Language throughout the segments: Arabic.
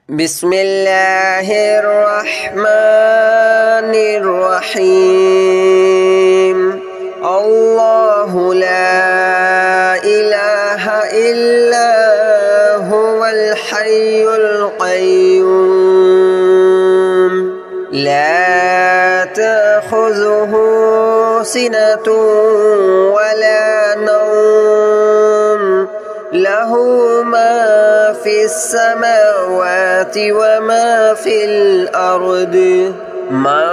بسم الله الرحمن الرحيم الله لا إله إلا هو الحي القيوم لا تأخذه سنة ولا نوم له ما في السماوات وما في الأرض من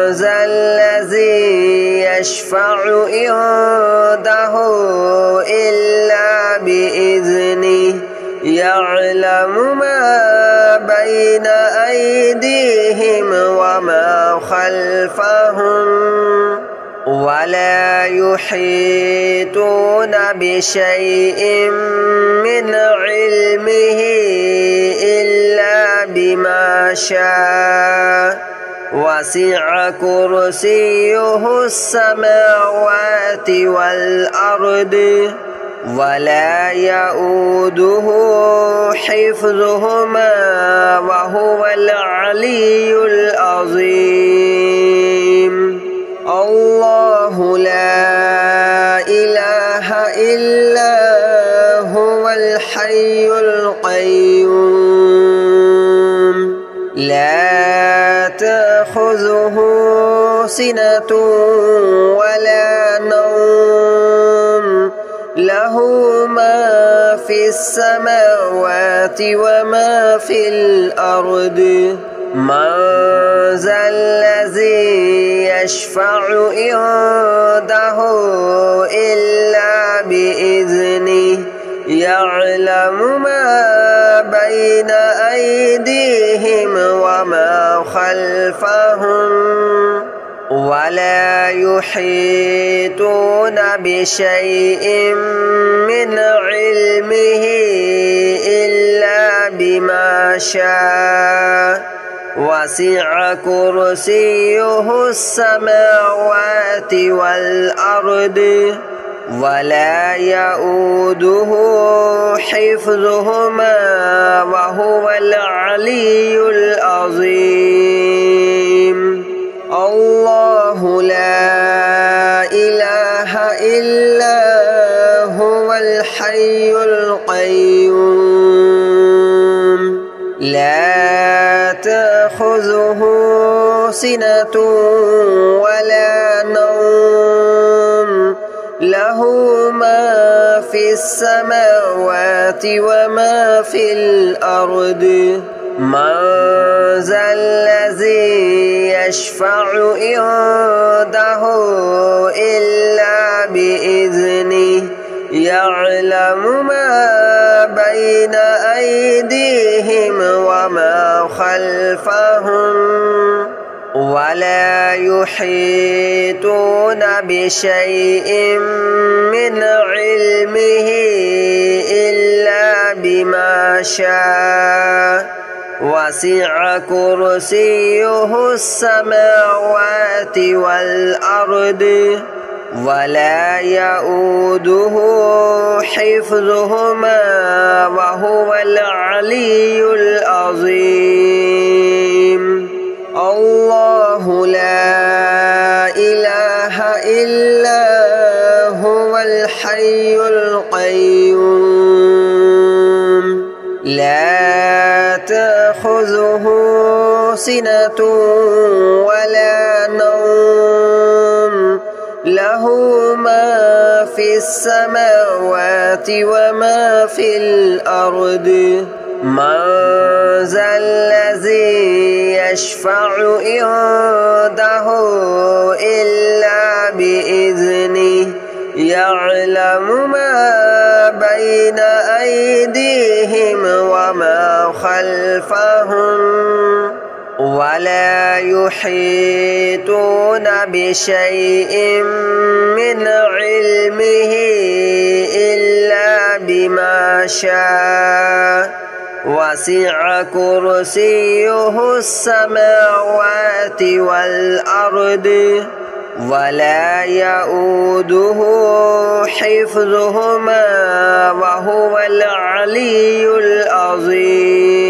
ذا الذي يشفع عنده إلا بإذنه يعلم ما بين أيديهم وما خلفهم ولا يحيطون بشيء من علمه إلا بما شاء وسع كرسيه السماوات والأرض ولا يؤوده حفظهما وهو العلي العظيم الله لا إله إلا هو الحي القيوم لا تأخذه سنة ولا نوم له ما في السماوات وما في الأرض من ذا الذي يشفع عنده إلا بإذنه يعلم ما بين أيديهم وما خلفهم ولا يحيطون بشيء من علمه إلا بما شاء وسع كرسيه السماوات والأرض ولا يؤوده حفظهما وهو العلي العظيم الله لا إله إلا هو الحي القيوم لا تأخذه سنة ولا نوم له ما في السماوات وما في الأرض من ذا الذي يشفع عنده إلا بإذنه يعلم ما بين أيديهم وما خلفهم ولا يحيطون بشيء من علمه إلا بما شاء وسع كرسيه السماوات والأرض ولا يؤوده حفظهما وهو العلي العظيم الله لا إله إلا هو الحي القيوم لا تأخذه سنة ولا نوم له ما في السماوات وما في الأرض من ذا الذي يشفع عنده إلا بإذنه يعلم ما بين أيديهم وما خلفهم ولا يحيطون بشيء من علمه إلا بما شاء وسع كرسيه السماوات والأرض ولا يؤوده حفظهما وهو العلي العظيم.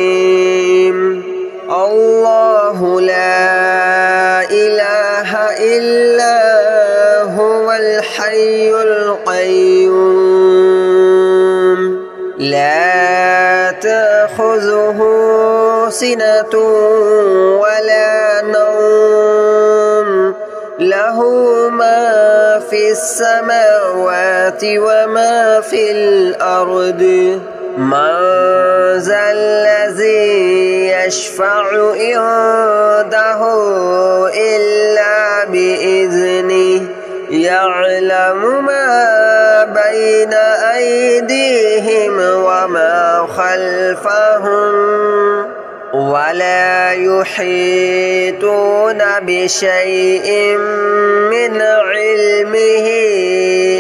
تأخذه سنة ولا نوم له ما في السماوات وما في الأرض من ذا الذي يشفع عنده إلا بإذنه يعلم ما بين أيديهم وما خلفهم ولا يحيطون بشيء من علمه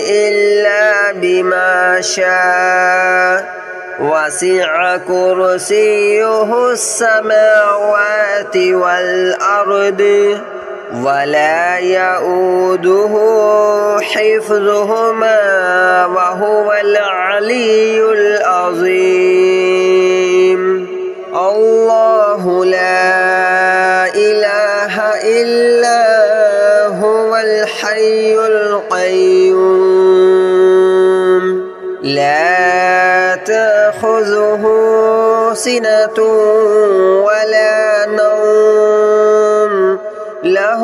إلا بما شاء وسع كرسيه السماوات والأرض ولا يؤوده حفظهما وهو العلي العظيم الله لا إله إلا هو الحي القيوم لا تأخذه سنة ولا نوم له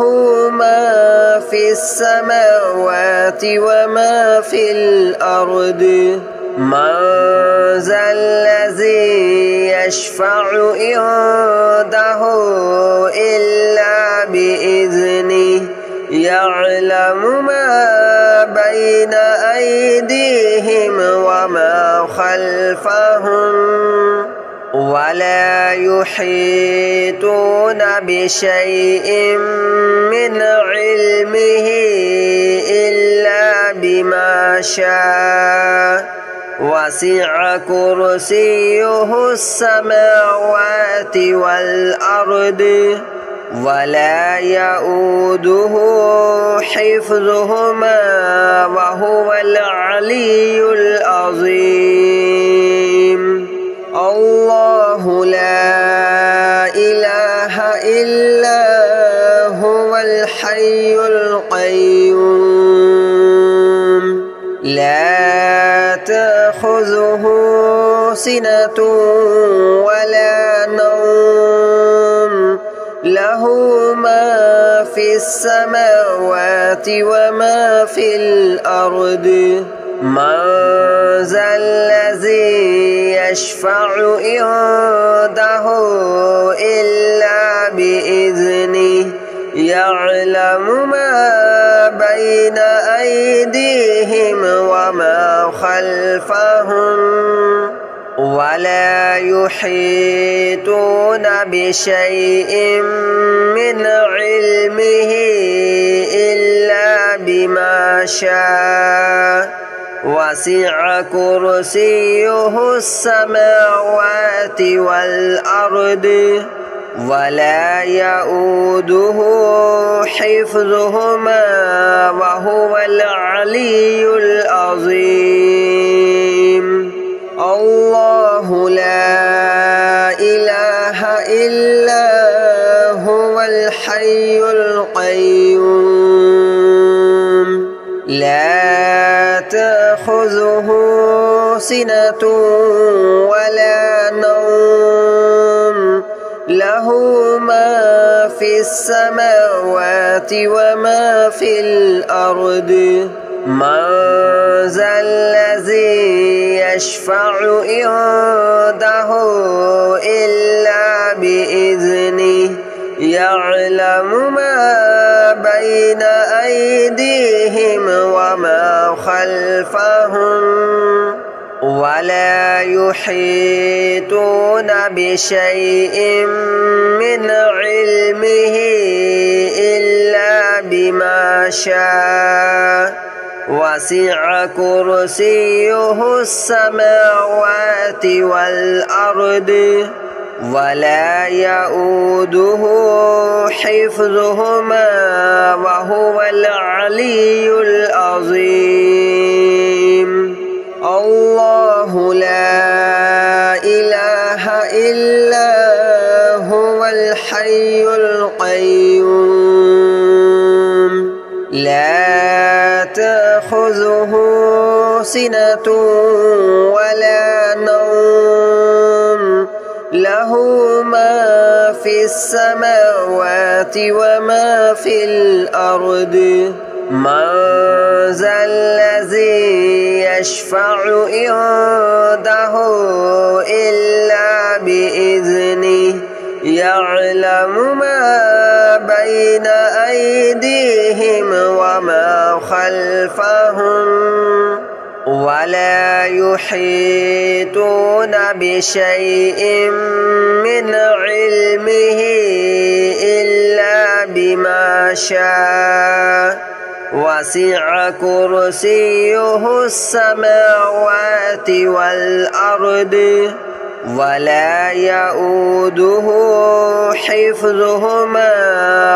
ما في السماوات وما في الأرض من ذا الذي يشفع عنده إلا بإذنه يعلم ما بين أيديهم وما خلفهم ولا يحيطون بشيء من علمه إلا بما شاء وسع كرسيه السماوات والأرض ولا يؤوده حفظهما وهو العلي العظيم الله لا إله إلا هو الحي القيوم لا تأخذه سنة ولا نوم له ما في السماوات وما في الأرض من ذا الذي يشفع عنده إلا بإذنه يعلم ما بين أيديهم وما خلفهم ولا يحيطون بشيء من علمه إلا بما شاء وسع كرسيه السماوات والأرض ولا يؤوده حفظهما وهو العلي العظيم الله لا إله إلا هو الحي القيوم لا تأخذه سنة ولا نوم له ما في السماوات وما في الأرض من ذا الذي يشفع عنده إلا بإذنه يعلم ما بين أيديهم وما خلفهم ولا يحيطون بشيء من علمه إلا بما شاء وسع كرسيه السماوات والأرض ولا يؤوده حفظهما وهو العلي العظيم الله لا إله إلا هو الحي القيوم لا تأخذه سنة ولا نوم له له ما في السماوات وما في الأرض من ذا الذي يشفع عنده إلا بإذنه يعلم ما بين أيديهم وما خلفهم ولا يحيطون بشيء من علمه إلا بما شاء وسع كرسيه السماوات والأرض ولا يؤوده حفظهما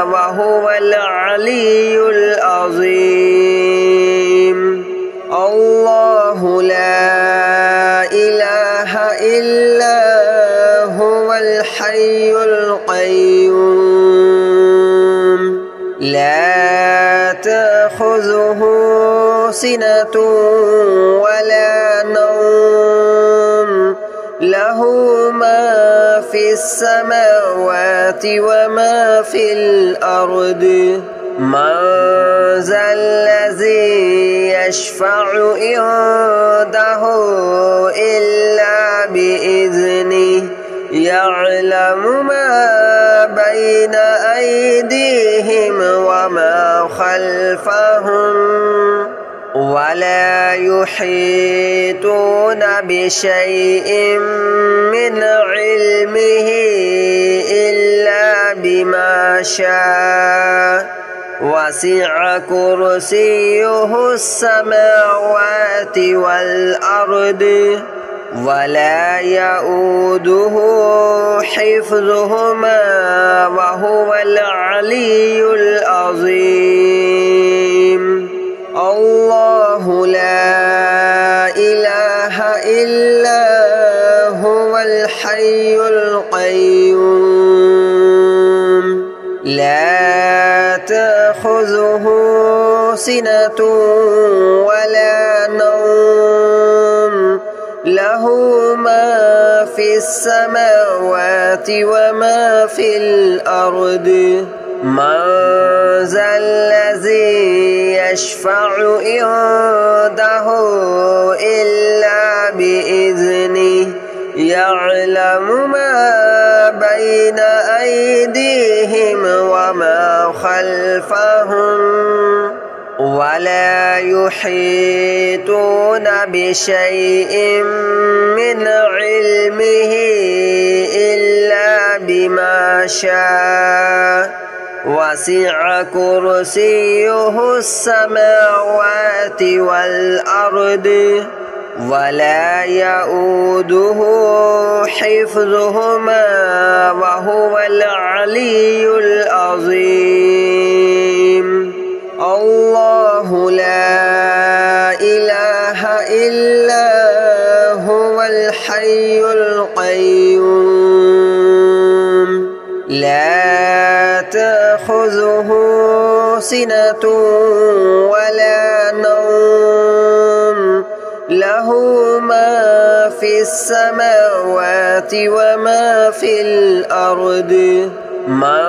وهو العلي العظيم الله لا إله إلا هو الحي القيوم لا تأخذه سنة ولا نوم له ما في السماوات وما في الأرض من ذا الذي يشفع عنده إلا بإذنه يعلم ما بين أيديهم وما خلفهم ولا يحيطون بشيء من علمه إلا بما شاء وسع كرسيه السماوات والأرض ولا يؤوده حفظهما وهو العلي العظيم الله لا إله إلا هو الحي القيوم لا تأخذه سنة ولا نوم له ما في السماوات وما في الأرض من ذا الذي يشفع عنده إلا بإذنه يعلم ما بين أيديهم وما خلفهم ولا يحيطون بشيء من علمه إلا بما شاء وسع كرسيه السماوات والأرض ولا يؤوده حفظهما وهو العلي العظيم الله لا إله إلا هو الحي القيوم لا تأخذه سنة ولا نوم له ما في السماوات وما في الأرض من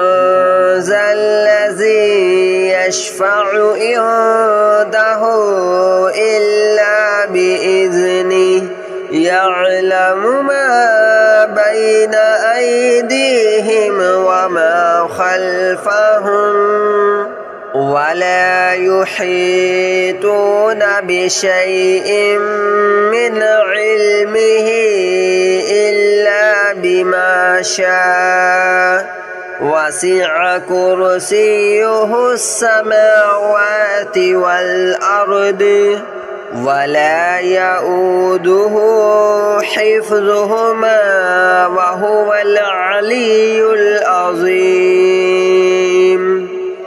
ذا الذي يشفع عنده إلا بإذنه يعلم ما بين أيديهم وما خلفهم ولا يحيطون بشيء من علمه إلا بما شاء وسع كرسيه السماوات والأرض ولا يؤوده حفظهما وهو العلي العظيم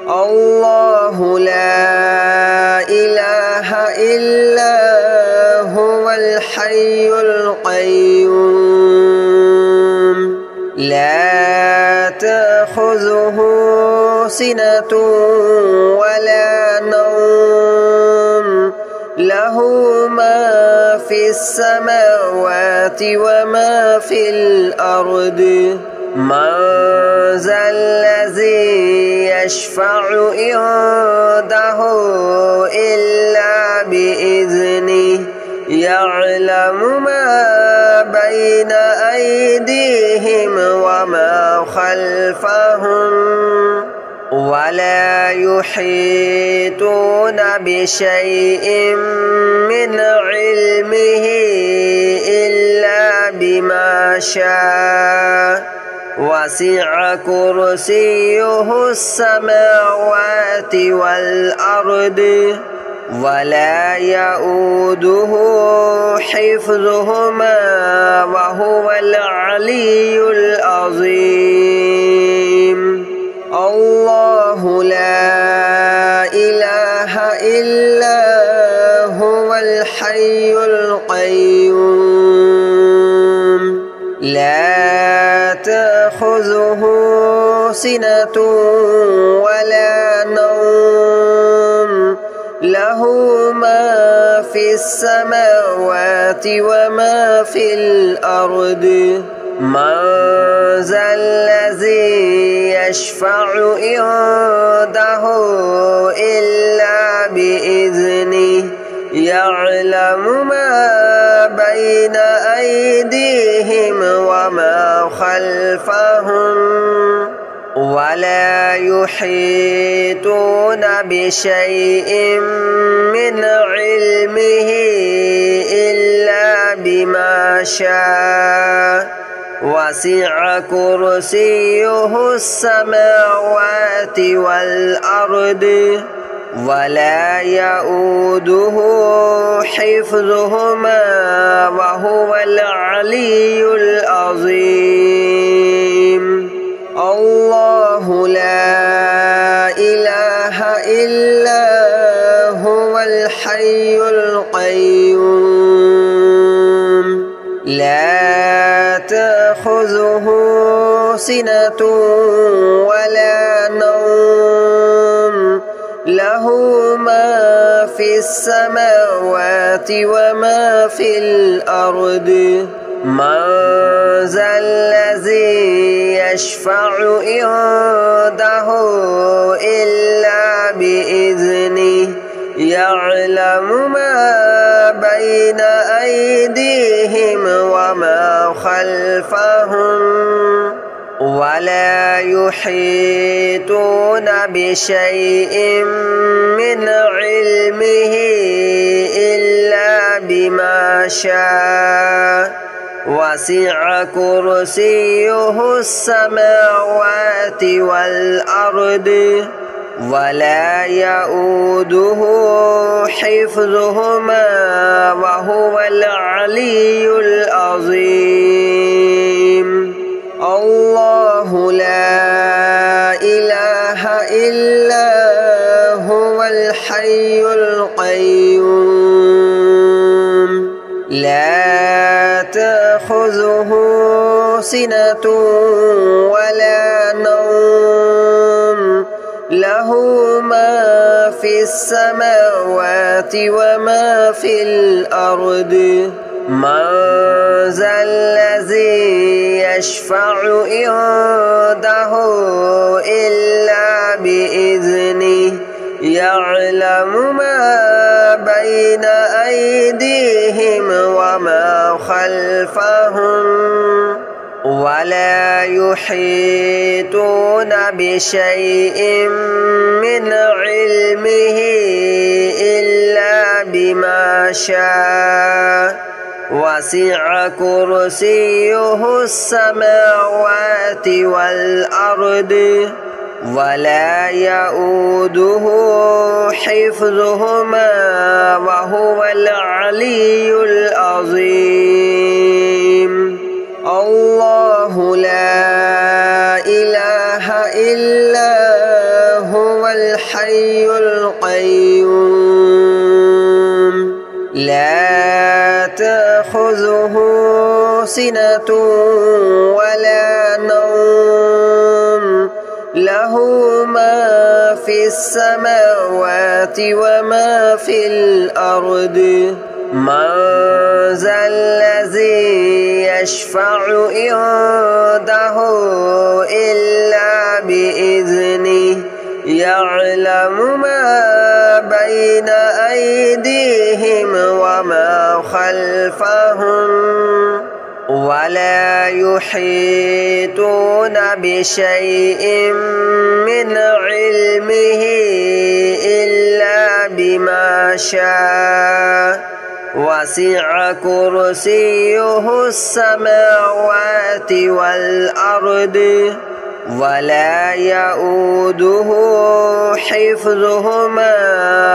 الله لا إله إلا هو الحي القيوم لا تأخذه سنة ولا نوم له ما في السماوات وما في الأرض من ذا الذي يشفع عنده إلا بإذنه يعلم ما بين أيديهم وما خلفهم ولا يحيطون بشيء من علمه إلا بما شاء وسع كرسيه السماوات والأرض ولا يؤوده حفظهما وهو العلي العظيم الله لا إله إلا هو الحي القيوم لا تأخذه سنة ولا نوم له ما في السماوات وما في الأرض من ذا الذي يشفع عنده إلا بإذنه يعلم ما بين أيديهم وما خلفهم ولا يحيطون بشيء من علمه إلا بما شاء وسع كرسيه السماوات والأرض ولا يؤوده حفظهما وهو العلي العظيم الله لا إله إلا هو الحي القيوم لا تأخذه سنة ولا نوم له ما في السماوات وما في الأرض من ذا الذي يشفع عنده إلا بإذنه يعلم ما بين أيديهم وما خلفهم ولا يحيطون بشيء من علمه إلا بما شاء وسع كرسيه السماوات والأرض ولا يؤوده حفظهما وهو العلي العظيم الله لا إله إلا هو الحي القيوم لا تأخذه سنة ولا نوم له ما في السماوات وما في الأرض من ذا الذي يشفع عنده إلا بإذنه يعلم ما بين أيديهم وما خلفهم ولا يحيطون بشيء من علمه إلا بما شاء وسع كرسيه السماوات والأرض ولا يؤوده حفظهما وهو العلي العظيم الله لا إله إلا هو الحي القيوم لا تأخذه سنة ولا نوم له ما في السماوات وما في الأرض من ذا الذي يشفع عنده إلا بإذنه يعلم ما بين أيديهم وما خلفهم ولا يحيطون بشيء من علمه إلا بما شاء وسع كرسيه السماوات والأرض ولا يؤوده حفظهما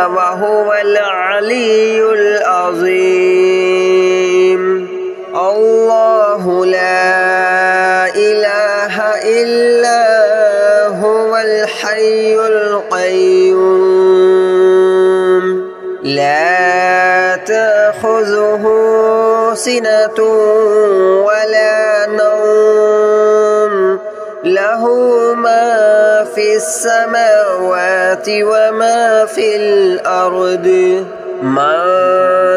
وهو العلي العظيم الله لا إله إلا هو الحي القيوم لا تأخذه سنة ولا نوم له ما في السماوات وما في الأرض من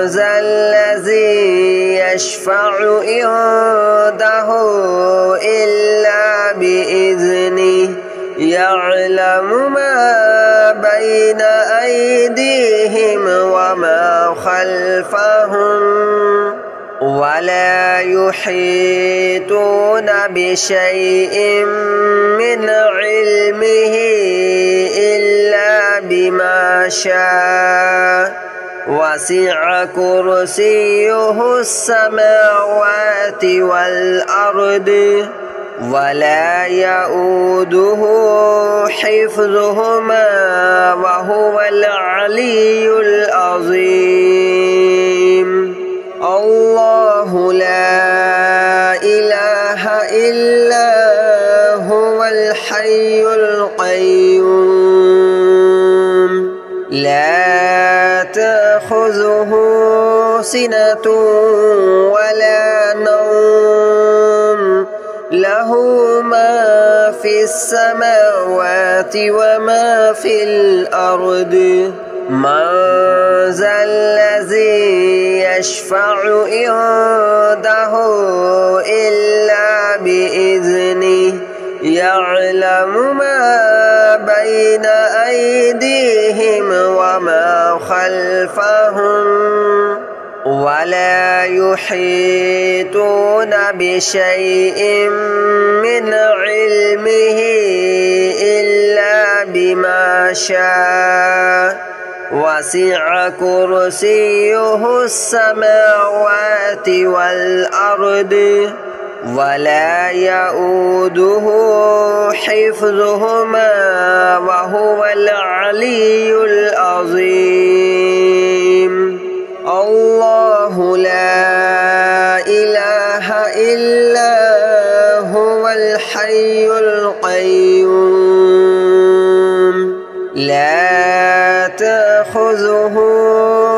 ذا الذي يشفع عنده إلا بإذنه يعلم ما بين أيديهم وما خلفهم ولا يحيطون بشيء من علمه إلا بما شاء وسع كرسيه السماوات والأرض ولا يؤوده حفظهما وهو العلي العظيم الله لا إله إلا هو الحي القيوم لا تأخذه سنة ولا نوم له ما في السماوات وما في الأرض من ذا الذي يشفع عنده إلا بإذنه يعلم ما بين أيديهم وما خلفهم ولا يحيطون بشيء من علمه إلا بما شاء وسع كرسيه السماوات والأرض ولا يؤوده حفظهما وهو العلي العظيم الله لا إله إلا هو الحي القيوم لا تأخذه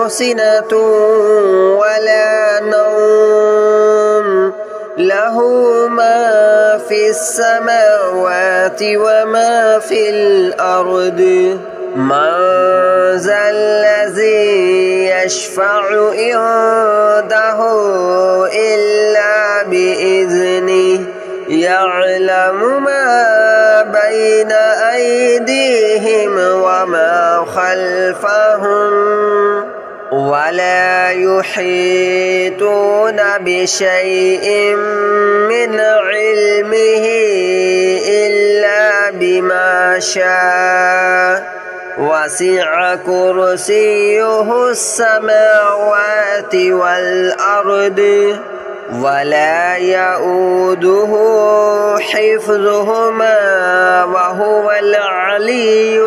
سنة ولا نوم له ما في السماوات وما في الأرض من ذا الذي يشفع عنده إلا بإذنه يعلم ما بين أيديهم وما خلفهم ولا يحيطون بشيء من علمه إلا بما شاء وسع كرسيه السماوات والأرض ولا يؤوده حفظهما وهو العلي